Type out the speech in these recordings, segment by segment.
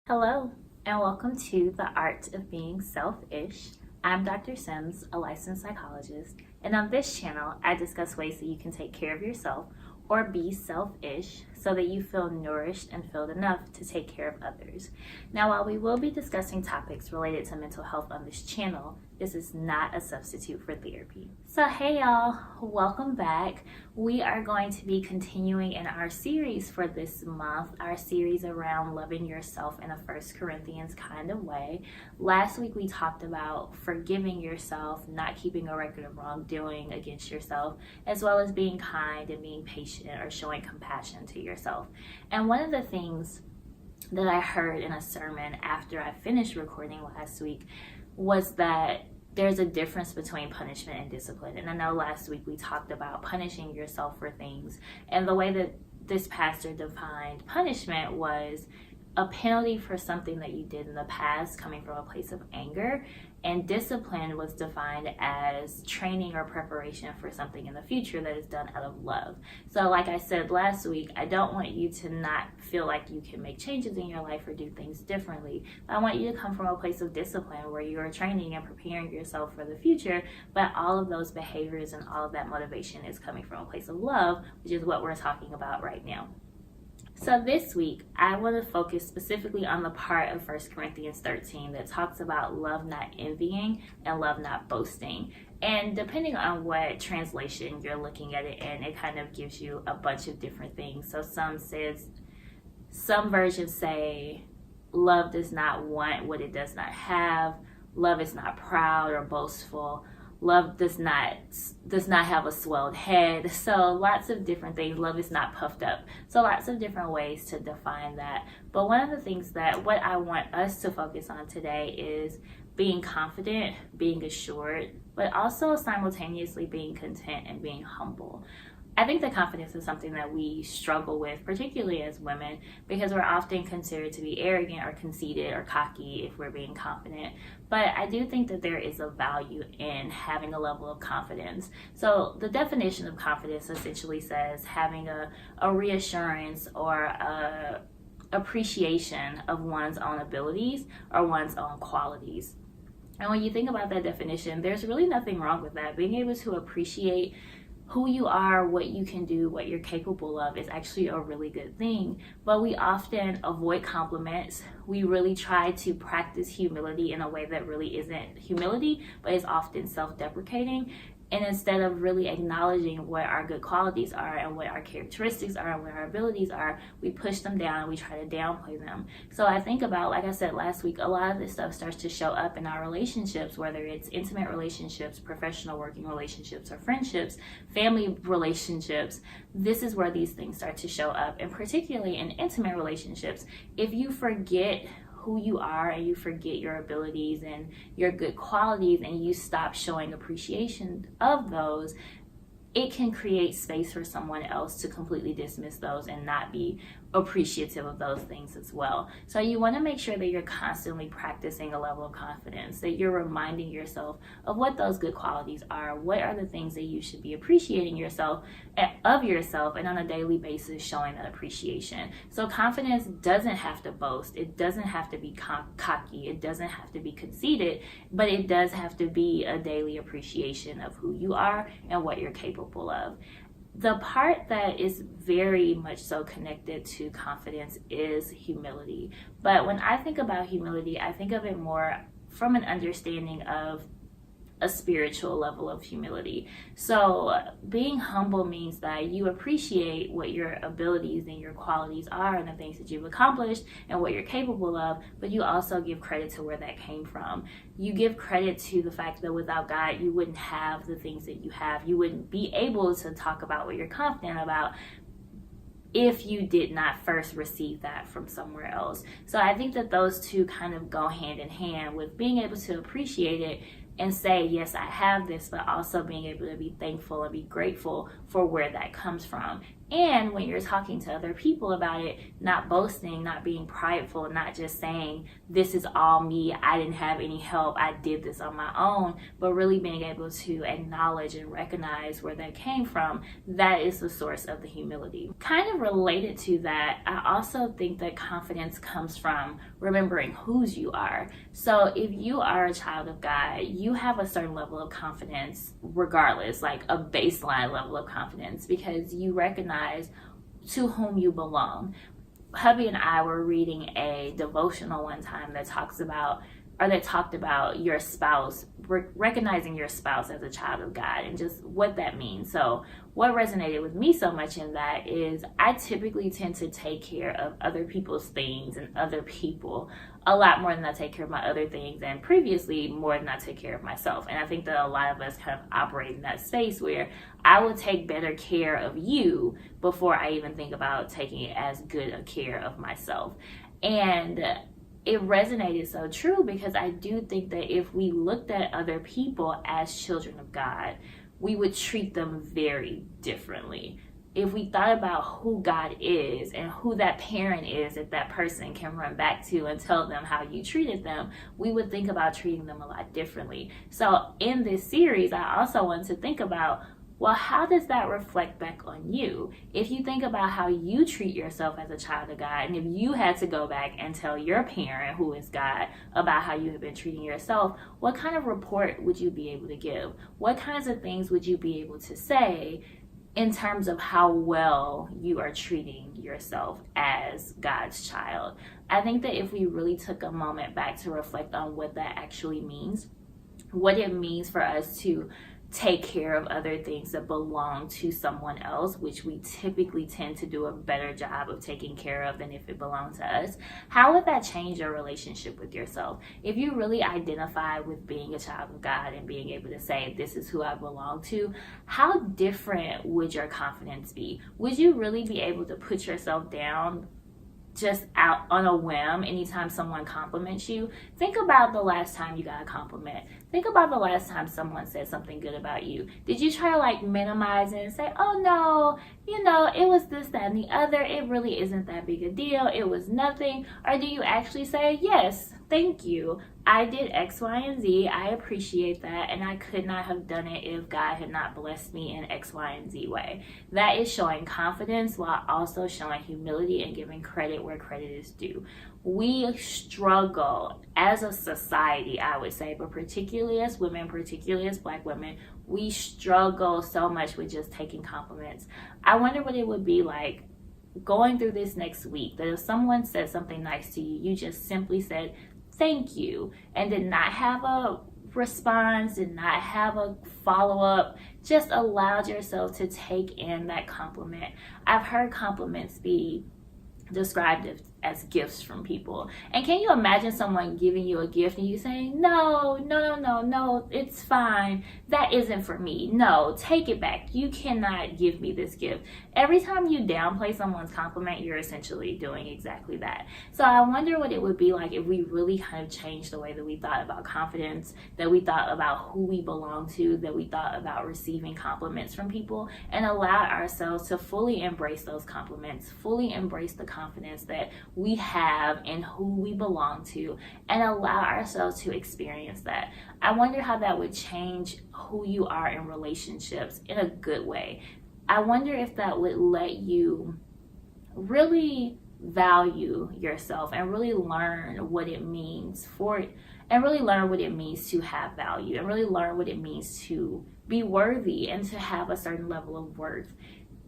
Hello, and welcome to The Art of Being Selfish. I'm Dr. Sims, a licensed psychologist, and on this channel, I discuss ways that you can take care of yourself or be selfish so that you feel nourished and filled enough to take care of others. Now, while we will be discussing topics related to mental health on this channel, this is not a substitute for therapy. So hey y'all, welcome back. We are going to be continuing in our series for this month, our series around loving yourself in a 1 Corinthians kind of way. Last week we talked about forgiving yourself, not keeping a record of wrongdoing against yourself, as well as being kind and being patient or showing compassion to yourself. And one of the things that I heard in a sermon after I finished recording last week was that there's a difference between punishment and discipline. And I know last week we talked about punishing yourself for things, and the way that this pastor defined punishment was a penalty for something that you did in the past coming from a place of anger, and discipline was defined as training or preparation for something in the future that is done out of love. So like I said last week, I don't want you to not feel like you can make changes in your life or do things differently. I want you to come from a place of discipline where you are training and preparing yourself for the future, but all of those behaviors and all of that motivation is coming from a place of love, which is what we're talking about right now. So this week, I want to focus specifically on the part of 1 Corinthians 13 that talks about love not envying and love not boasting. And depending on what translation you're looking at it in, it kind of gives you a bunch of different things. So some versions say love does not want what it does not have. Love is not proud or boastful. Love does not have a swelled head. So lots of different things. Love is not puffed up. So lots of different ways to define that. But one of the things that what I want us to focus on today is being confident, being assured, but also simultaneously being content and being humble. I think that confidence is something that we struggle with, particularly as women, because we're often considered to be arrogant or conceited or cocky if we're being confident. But I do think that there is a value in having a level of confidence. So the definition of confidence essentially says having a reassurance or a appreciation of one's own abilities or one's own qualities. And when you think about that definition, there's really nothing wrong with that. Being able to appreciate who you are, what you can do, what you're capable of is actually a really good thing. But we often avoid compliments. We really try to practice humility in a way that really isn't humility, but is often self-deprecating. And instead of really acknowledging what our good qualities are and what our characteristics are and what our abilities are, we push them down and we try to downplay them. So I think about, like I said last week, a lot of this stuff starts to show up in our relationships, whether it's intimate relationships, professional working relationships, or friendships, family relationships. This is where these things start to show up. And particularly in intimate relationships, if you forget who you are and you forget your abilities and your good qualities and you stop showing appreciation of those, it can create space for someone else to completely dismiss those and not be appreciative of those things as well. So you want to make sure that you're constantly practicing a level of confidence, that you're reminding yourself of what those good qualities are, what are the things that you should be appreciating of yourself, and on a daily basis showing that appreciation. So confidence doesn't have to boast, it doesn't have to be cocky, it doesn't have to be conceited, but it does have to be a daily appreciation of who you are and what you're capable of. The part that is very much so connected to confidence is humility. But when I think about humility, I think of it more from an understanding of a spiritual level of humility. So being humble means that you appreciate what your abilities and your qualities are and the things that you've accomplished and what you're capable of, but you also give credit to where that came from. You give credit to the fact that without God, you wouldn't have the things that you have. You wouldn't be able to talk about what you're confident about if you did not first receive that from somewhere else. So I think that those two kind of go hand in hand with being able to appreciate it and say, yes, I have this, but also being able to be thankful and be grateful for where that comes from. And when you're talking to other people about it, not boasting, not being prideful, not just saying, this is all me, I didn't have any help, I did this on my own, but really being able to acknowledge and recognize where that came from, that is the source of the humility. Kind of related to that, I also think that confidence comes from remembering whose you are. So if you are a child of God, you have a certain level of confidence regardless, like a baseline level of confidence, because you recognize to whom you belong. Hubby and I were reading a devotional one time that talked about your spouse, recognizing your spouse as a child of God and just what that means. So what resonated with me so much in that is I typically tend to take care of other people's things and other people a lot more than I take care of my other things, and previously more than I take care of myself. And I think that a lot of us kind of operate in that space where I will take better care of you before I even think about taking as good a care of myself. And it resonated so true, because I do think that if we looked at other people as children of God, we would treat them very differently. If we thought about who God is and who that parent is that that person can run back to and tell them how you treated them, we would think about treating them a lot differently. So in this series, I also want to think about, well, how does that reflect back on you? If you think about how you treat yourself as a child of God, and if you had to go back and tell your parent, who is God, about how you have been treating yourself, what kind of report would you be able to give? What kinds of things would you be able to say in terms of how well you are treating yourself as God's child? I think that if we really took a moment back to reflect on what that actually means, what it means for us to take care of other things that belong to someone else, which we typically tend to do a better job of taking care of than if it belonged to us, how would that change your relationship with yourself? If you really identify with being a child of God and being able to say, this is who I belong to, how different would your confidence be? Would you really be able to put yourself down just out on a whim anytime someone compliments you? Think about the last time you got a compliment. Think about the last time someone said something good about you. Did you try to like minimize it and say, oh no, it was this, that, and the other, it really isn't that big a deal, it was nothing? Or do you actually say, yes, thank you, I did X, Y, and Z, I appreciate that, and I could not have done it if God had not blessed me in X, Y, and Z way? That is showing confidence while also showing humility and giving credit where credit is due. We struggle as a society, I would say, but particularly as women, particularly as Black women, we struggle so much with just taking compliments. I wonder what it would be like going through this next week, that if someone said something nice to you, you just simply said, thank you, and did not have a response, did not have a follow-up, just allowed yourself to take in that compliment. I've heard compliments be described as gifts from people. And can you imagine someone giving you a gift and you saying, no, it's fine, that isn't for me, no, take it back, you cannot give me this gift? Every time you downplay someone's compliment, you're essentially doing exactly that. So I wonder what it would be like if we really kind of changed the way that we thought about confidence, that we thought about who we belong to, that we thought about receiving compliments from people, and allow ourselves to fully embrace those compliments, fully embrace the confidence that we have in who we belong to, and allow ourselves to experience that. I wonder how that would change who you are in relationships in a good way. I wonder if that would let you really value yourself and really learn what it means to have value, and really learn what it means to be worthy and to have a certain level of worth.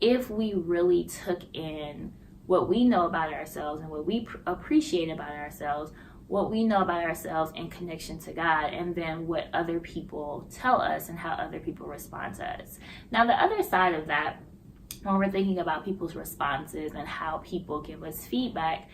If we really took in what we know about ourselves and what we appreciate about ourselves, what we know about ourselves in connection to God, and then what other people tell us and how other people respond to us. Now, the other side of that, when we're thinking about people's responses and how people give us feedback,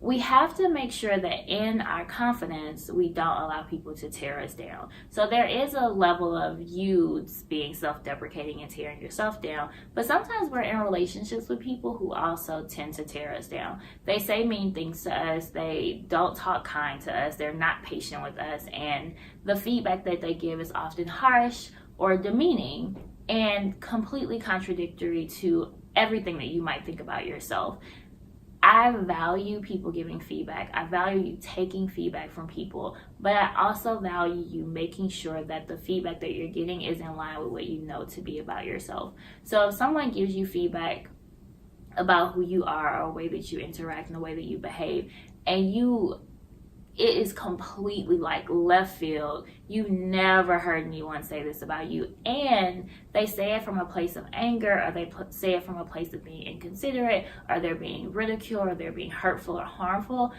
we have to make sure that in our confidence, we don't allow people to tear us down. So there is a level of you being self-deprecating and tearing yourself down, but sometimes we're in relationships with people who also tend to tear us down. They say mean things to us, they don't talk kind to us, they're not patient with us, and the feedback that they give is often harsh or demeaning and completely contradictory to everything that you might think about yourself. I value people giving feedback. I value you taking feedback from people, but I also value you making sure that the feedback that you're getting is in line with what you know to be about yourself. So if someone gives you feedback about who you are or a way that you interact and the way that you behave, and it is completely like left field, you never heard anyone say this about you, and they say it from a place of anger, or they say it from a place of being inconsiderate, or they're being ridiculed, or they're being hurtful or harmful,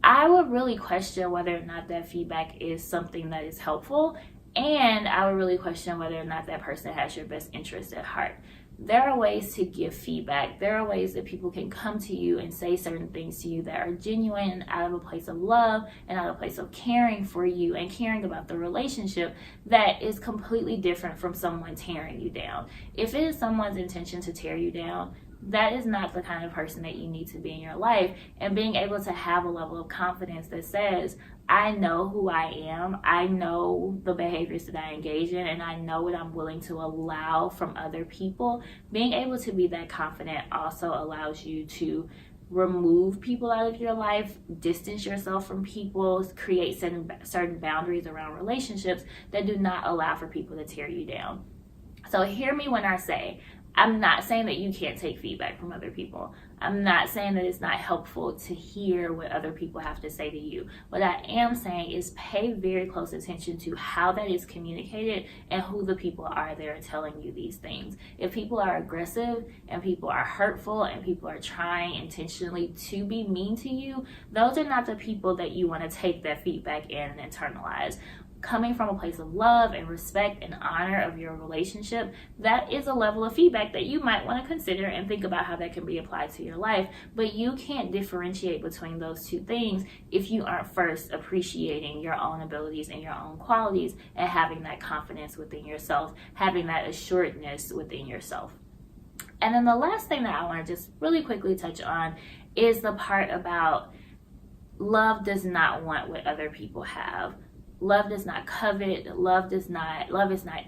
I would really question whether or not that feedback is something that is helpful, and I would really question whether or not that person has your best interest at heart. There are ways to give feedback. There are ways that people can come to you and say certain things to you that are genuine and out of a place of love and out of a place of caring for you and caring about the relationship, that is completely different from someone tearing you down. If it is someone's intention to tear you down, that is not the kind of person that you need to be in your life. And being able to have a level of confidence that says, I know who I am, I know the behaviors that I engage in, and I know what I'm willing to allow from other people. Being able to be that confident also allows you to remove people out of your life, distance yourself from people, create certain boundaries around relationships that do not allow for people to tear you down. So hear me when I say, I'm not saying that you can't take feedback from other people. I'm not saying that it's not helpful to hear what other people have to say to you. What I am saying is pay very close attention to how that is communicated and who the people are that are telling you these things. If people are aggressive and people are hurtful and people are trying intentionally to be mean to you, those are not the people that you want to take that feedback in and internalize. Coming from a place of love and respect and honor of your relationship, that is a level of feedback that you might want to consider and think about how that can be applied to your life. But you can't differentiate between those two things if you aren't first appreciating your own abilities and your own qualities and having that confidence within yourself, having that assuredness within yourself. And then the last thing that I want to just really quickly touch on is the part about love does not want what other people have. Love does not covet. Love is not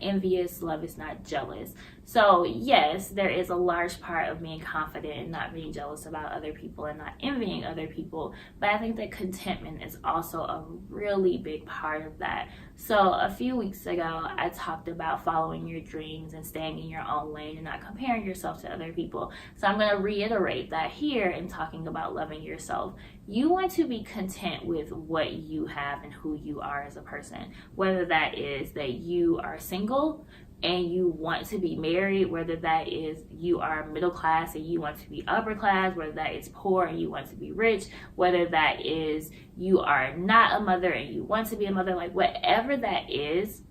envious. Love is not jealous. So yes, there is a large part of being confident and not being jealous about other people and not envying other people. But I think that contentment is also a really big part of that. So a few weeks ago, I talked about following your dreams and staying in your own lane and not comparing yourself to other people. So I'm going to reiterate that here in talking about loving yourself. You want to be content with what you have and who you are as a person, whether that is that you are single and you want to be married, whether that is you are middle class and you want to be upper class, whether that is poor and you want to be rich, whether that is you are not a mother and you want to be a mother, like whatever that is,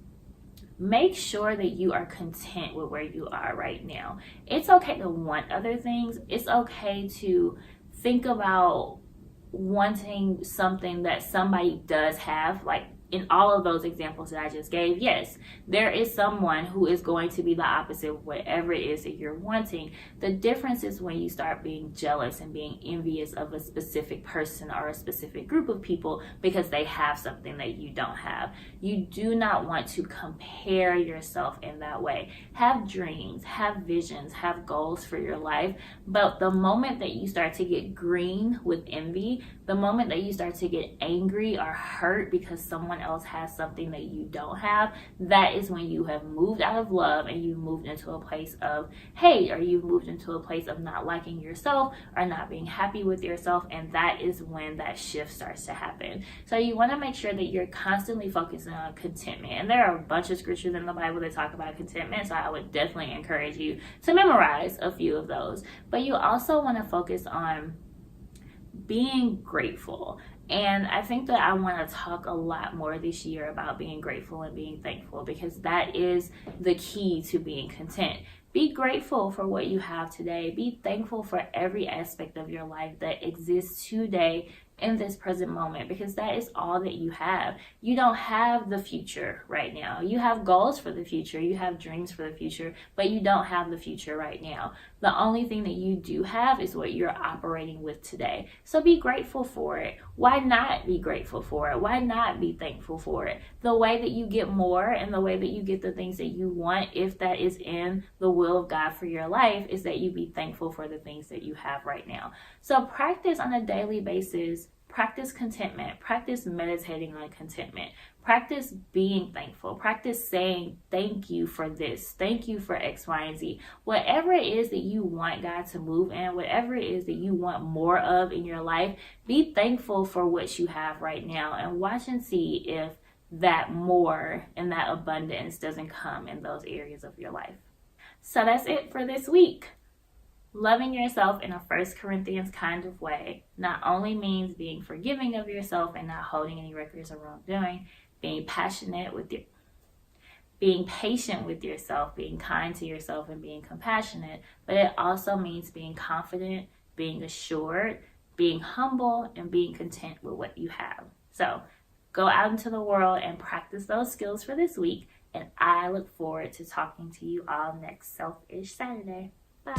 make sure that you are content with where you are right now. It's okay to want other things. It's okay to think about wanting something that somebody does have, like in all of those examples that I just gave. Yes, there is someone who is going to be the opposite of whatever it is that you're wanting. The difference is when you start being jealous and being envious of a specific person or a specific group of people because they have something that you don't have. You do not want to compare yourself in that way. Have dreams, have visions, have goals for your life, but the moment that you start to get green with envy, the moment that you start to get angry or hurt because someone else has something that you don't have, that is when you have moved out of love and you've moved into a place of hate, or you've moved into a place of not liking yourself or not being happy with yourself, and that is when that shift starts to happen. So you want to make sure that you're constantly focusing on contentment, and there are a bunch of scriptures in the Bible that talk about contentment, so I would definitely encourage you to memorize a few of those. But you also want to focus on being grateful. And I think that I want to talk a lot more this year about being grateful and being thankful, because that is the key to being content. Be grateful for what you have today. Be thankful for every aspect of your life that exists today in this present moment, because that is all that you have. You don't have the future right now. You have goals for the future, you have dreams for the future, but you don't have the future right now. The only thing that you do have is what you're operating with today. So be grateful for it. Why not be grateful for it? Why not be thankful for it? The way that you get more and the way that you get the things that you want, if that is in the will of God for your life, is that you be thankful for the things that you have right now. So practice on a daily basis. Practice contentment. Practice meditating on contentment. Practice being thankful. Practice saying thank you for this. Thank you for X, Y, and Z. Whatever it is that you want God to move in, whatever it is that you want more of in your life, be thankful for what you have right now and watch and see if that more and that abundance doesn't come in those areas of your life. So that's it for this week. Loving yourself in a 1 Corinthians kind of way not only means being forgiving of yourself and not holding any records of wrongdoing, being patient with yourself, being kind to yourself, and being compassionate, but it also means being confident, being assured, being humble, and being content with what you have. So go out into the world and practice those skills for this week, and I look forward to talking to you all next Selfish Saturday. Bye.